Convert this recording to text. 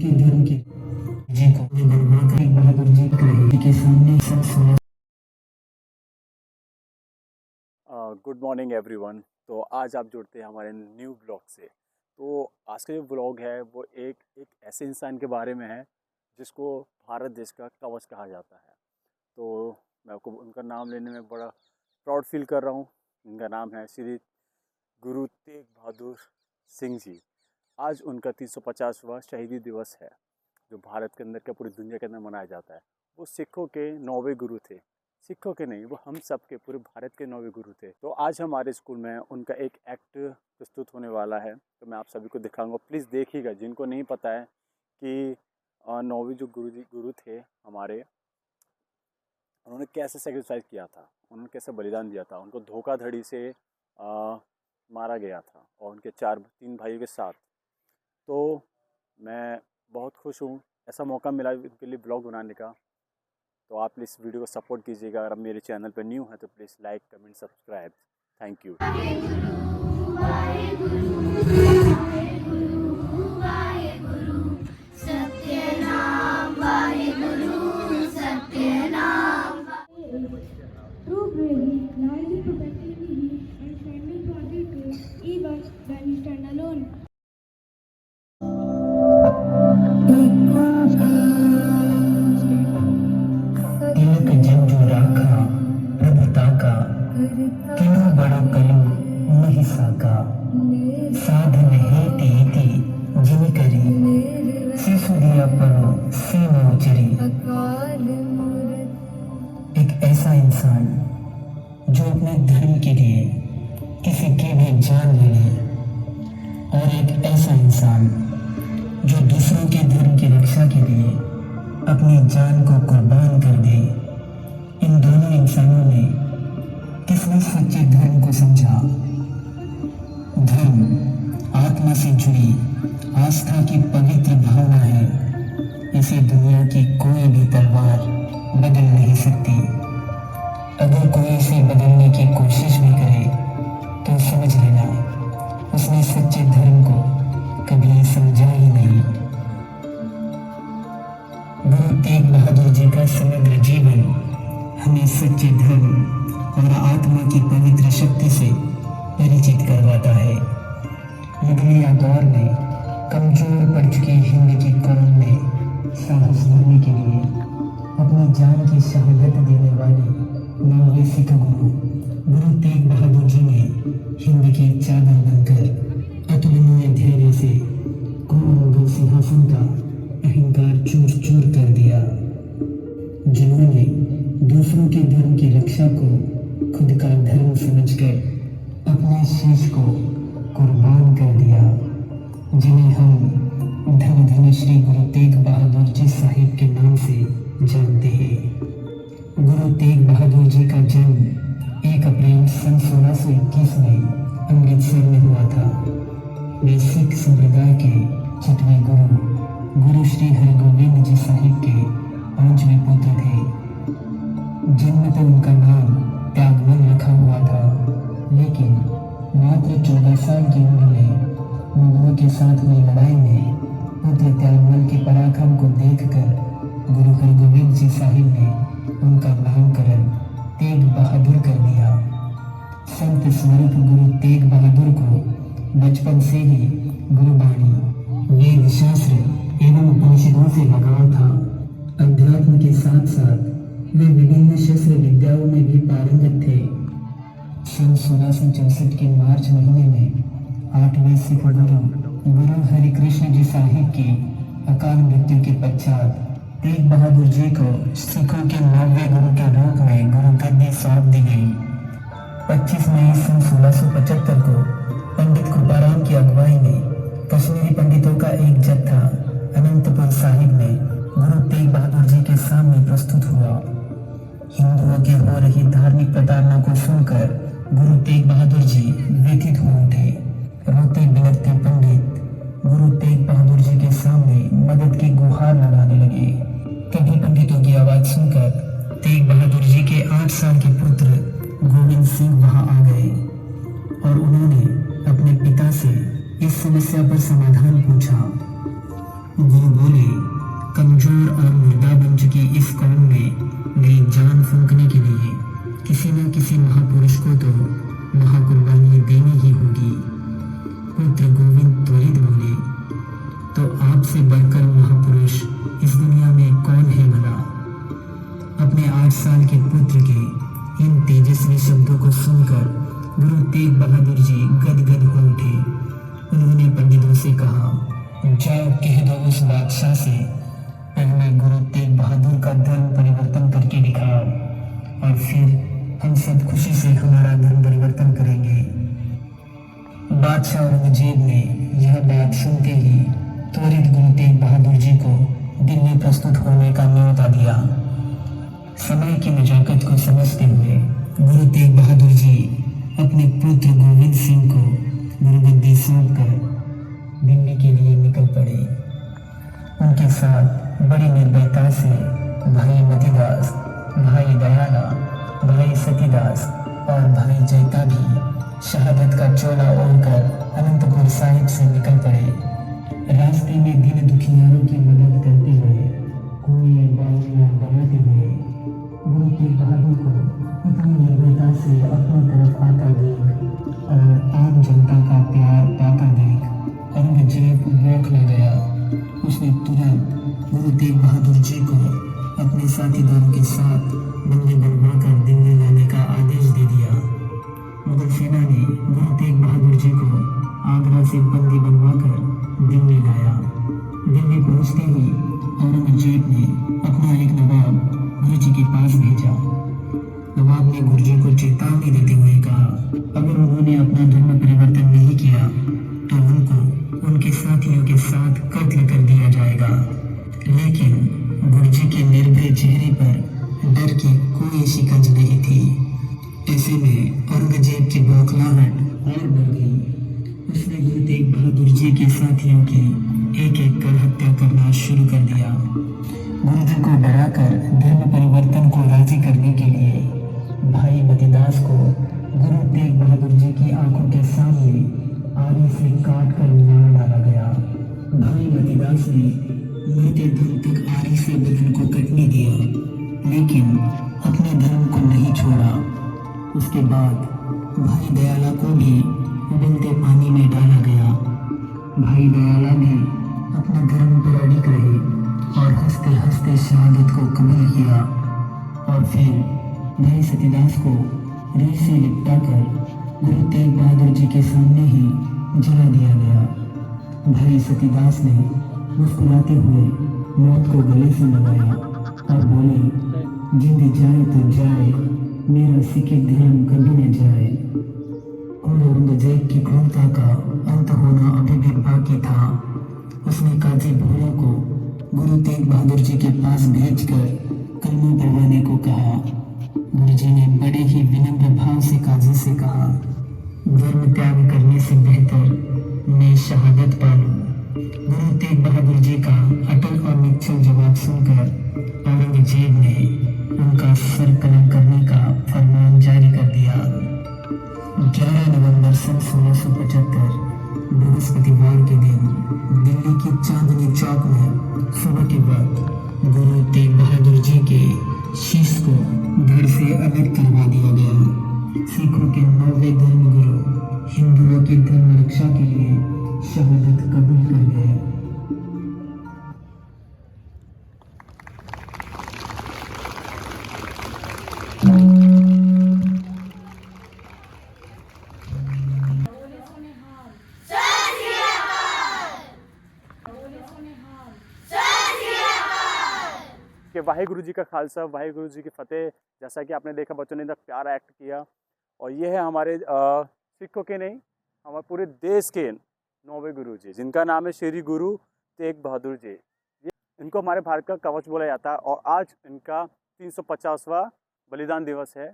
के धर्म के जी को बनवाकर एक बहादुर जी रहे के सामने सब सुना। Good morning everyone. तो आज आप जुड़ते हैं हमारे न्यू ब्लॉग से। तो आज का जो ब्लॉग है वो एक ऐसे इंसान के बारे में है जिसको भारत देश का कवच कहा जाता है। तो मैं आपको उनका नाम लेने में बड़ा प्राउड फील कर रहा हूँ। उनका नाम है श्री गुरु तेग बहादुर सिंह जी। आज उनका 350वां शहीदी दिवस है जो भारत के अंदर क्या पूरी दुनिया के अंदर मनाया जाता है। वो सिखों के 9वें गुरु थे। सिखों के नहीं, वो हम सब के पूरे भारत के 9वें गुरु थे। तो आज हमारे स्कूल में उनका एक एक्ट प्रस्तुत होने वाला है, तो मैं आप सभी को दिखाऊंगा। प्लीज़ देखिएगा। जिनको नहीं पता है कि 9वें जो गुरु थे हमारे, उन्होंने कैसे सेक्रीफाइस किया था, उन्होंने कैसे बलिदान दिया था। उनको धोखाधड़ी से मारा गया था और उनके 3 भाइयों के साथ। तो मैं बहुत खुश हूँ ऐसा मौका मिला उनके लिए ब्लॉग बनाने का। तो आप प्लीज़ वीडियो को सपोर्ट कीजिएगा। अगर आप मेरे चैनल पर न्यू हैं तो please like, comment, subscribe. Thank you. तिलक जब जो राखा प्रभुता का, किनो बड़ो कलु नहीं साका। साधन हेति इति जिन करी, शिशु दिया परो सीमा उचरी। एक ऐसा इंसान जो अपने धर्म के लिए किसी की भी जान ले ले, और एक ऐसा इंसान जो दूसरों के धर्म की रक्षा के लिए अपनी जान को कुर्बान कर दे। इन दोनों इंसानों में किसने सच्चे धर्म को समझा? धर्म आत्मा से जुड़ी आस्था की पवित्र भावना है। इसे दुनिया की कोई भी तलवार बदल नहीं सकती। अगर कोई इसे बदलने की कोशिश भी करे तो समझ लेना उसने सच्चे धर्म को कभी समझा ही नहीं। गुरु तेग बहादुर जी का समग्र जीवन हमें सच्चे धर्म और आत्मा की पवित्र शक्ति से परिचित करवाता है। मुगलिया दौर में कमजोर पड़ चुकी हिंद की कौम में साहस भरने के लिए अपनी जान की शहादत देने वाले 9वें सिख गुरु तेग बहादुर जी ने हिंद की चादर बनकर अतुलनीय धैर्य से मुगल सिंहासन का अहंकार चूर चूर कर दिया। जिन्होंने दूसरों के धर्म की रक्षा को खुद का धर्म समझकर अपने शीश को कुर्बान कर दिया। जिन्हें हम धन धन श्री गुरु तेग बहादुर जी साहिब के नाम से जानते हैं। गुरु तेग बहादुर जी का जन्म 1 अप्रैल सन 1621 में अमृतसर में हुआ था। वे सिख संप्रदाय के 6वें गुरु श्री हरगोविंद जी साहिब के 5वें पुत्र थे। जन्म तो उनका नाम त्यागमल रखा हुआ था, लेकिन मात्र 14 साल की उम्र में मुगलों के साथ हुई लड़ाई में पुत्र त्यागमल के पराक्रम को देखकर गुरु हरगोविंद जी साहिब ने उनका नामकरण तेग बहादुर कर दिया। संत स्वरूप गुरु तेग बहादुर को बचपन से ही गुरुबाणी, वेद शास्त्र एवं उपनिषदों से लगाव था। अध्यात्म के साथ साथ वे विभिन्न शस्त्र विद्याओं में भी पारंगत थे। सन 1664 के मार्च महीने में 8वें सिख गुरु हरिकृष्ण जी साहिब की अकाल मृत्यु के पश्चात तेग बहादुर जी को सिखों के 9वें गुरु के रूप में गुरु गद्दी सौंप दी गई। 25 मई सन 1675 को पंडित कृपाराम की अगुवाई में कश्मीरी पंडितों का एक जत्था अनंतपुर साहिब में गुरु तेग बहादुर जी के सामने प्रस्तुत हुआ। हिंदुओं की हो रही धार्मिक प्रताड़ना को सुनकर गुरु तेग बहादुर जी व्यथित हो उठे। रोते बिलखते पंडित गुरु तेग बहादुर जी के सामने मदद की गुहार लगाने लगे। तभी पंडितों की आवाज सुनकर तेग बहादुर जी के 8 साल के पुत्र गोविंद सिंह वहां आ गए और उन्होंने अपने पिता से इस समस्या पर समाधान पूछा। गुरु बोले, कमजोर और मुर्दा बन चुकी इस कौम में नई जान फूंकने के लिए किसी न किसी महापुरुष को तो महाकुर्बानी देनी ही होगी। पुत्र गोविंद त्वरित बोले, तो आपसे बढ़कर महापुरुष इस दुनिया में कौन है भला। अपने 8 साल के पुत्र के इन तेजस्वी शब्दों को सुनकर गुरु तेग बहादुर जी गदगद हो उठे। उन्होंने पंडितों से कहा, जाओ कह दो उस बादशाह से पहले गुरु तेग बहादुर का धर्म परिवर्तन करके दिखाओ और फिर हम सब खुशी से हमारा धर्म परिवर्तन करेंगे। बादशाह औरंगजेब ने यह बात सुनते ही त्वरित गुरु तेग बहादुर जी को दिल्ली प्रस्तुत होने का न्योता दिया। समय की नजाकत को समझते हुए गुरु तेग बहादुर जी अपने पुत्र गोविंद सिंह को गुरुगद्दी सौंपकर दिल्ली के लिए निकल पड़े। उनके साथ बड़ी निर्भयता से भाई मतीदास, भाई दयाला, भाई सतीदास और भाई जैता भी शहादत का चोला ओढ़कर अनंतपुर साहिब से निकल पड़े। रास्ते में दीन दुखियारों की मदद करते हुए, कुएं बावड़ियां बनाते हुए गुरु तेग बहादुर को इतनी निर्भयता से अपनी तरफ आता देख और आम जनता का प्यार पाता देख औरंगजेब बौखला गया। उसने तुरंत गुरु तेग बहादुर जी को अपने साथीदारों के साथ बंदी बनवाकर दिल्ली लाने का आदेश दे दिया। मुगल सेना ने गुरु तेग बहादुर जी को आगरा से बंदी बनवाकर दिल्ली लाया। दिल्ली पहुंचते ही औरंगजेब ने अपना एक नवाब गुरु जी के पास भेजा। नवाब ने गुरु जी को चेतावनी देते हुए कहा, अगर उन्होंने अपना धर्म परिवर्तन नहीं किया तो उनको उनके साथियों के साथ कत्ल कर दिया जाएगा। लेकिन गुरु जी के निर्भय चेहरे पर डर की कोई शिकंज नहीं थी। ऐसे में औरंगजेब की बौखलाहट और बढ़ गई। उसने गुरु तेग बहादुर जी के साथियों की एक एक कर हत्या करना शुरू कर दिया। गुरु जी को डराकर धर्म परिवर्तन को राजी करने के लिए भाई मतीदास को गुरु तेग बहादुर जी की आंखों के सामने आरी से काट कर मार डाला गया। भाई मतीदास ने मरते दम तक आरी से बदन को कटने दिया, लेकिन अपने धर्म को नहीं छोड़ा। उसके बाद भाई दयाला को भी उबलते पानी में डाला गया। भाई दयाला भी अपने धर्म पर अडिग रहे और हंसते हंसते शहादत को कबूल किया। और फिर भाई सतीदास को रीछ से लिपटाकर गुरु तेग बहादुर जी के सामने ही जला दिया गया। भाई सतीदास ने मुस्कुराते हुए मौत को गले से लगाया और बोले, जिंद जाए तो जाए, मेरा सिख धर्म कभी न जाए। और औरंगजेब की क्रूरता का अंत होना अभी भी बाकी था। उसने काजी भोला को गुरु तेग बहादुर जी के पास भेजकर कलमा पढ़वाने को कहा। गुरु जी ने बड़े ही विनम्र भाव से काजी से कहा, धर्म त्याग करने से बेहतर मैं शहादत पा लूं। गुरु तेग बहादुर जी का अटल और निश्चल जवाब सुनकर औरंगजेब ने उनका सर कलम करने का फरमान जारी कर दिया। 11 नवंबर सन 1675 बृहस्पतिवार के दिन दिल्ली की चांदनी चौक में सुबह के वक्त गुरु तेग बहादुर जी के शीश को धड़ से अलग करवा दिया गया। सिखों के 9वें धर्मगुरु हिंदुओं की धर्म रक्षा के लिए शहादत कबूल कर गए। कि वाहिगुरु जी का खालसा, वाहिगुरु जी की फतेह। जैसा कि आपने देखा, बच्चों ने इतना प्यारा एक्ट किया। और ये है हमारे सिखों के नहीं, हमारे पूरे देश के 9वें गुरु जी, जिनका नाम है श्री गुरु तेग बहादुर जी। इनको हमारे भारत का कवच बोला जाता है और आज इनका 350वां बलिदान दिवस है।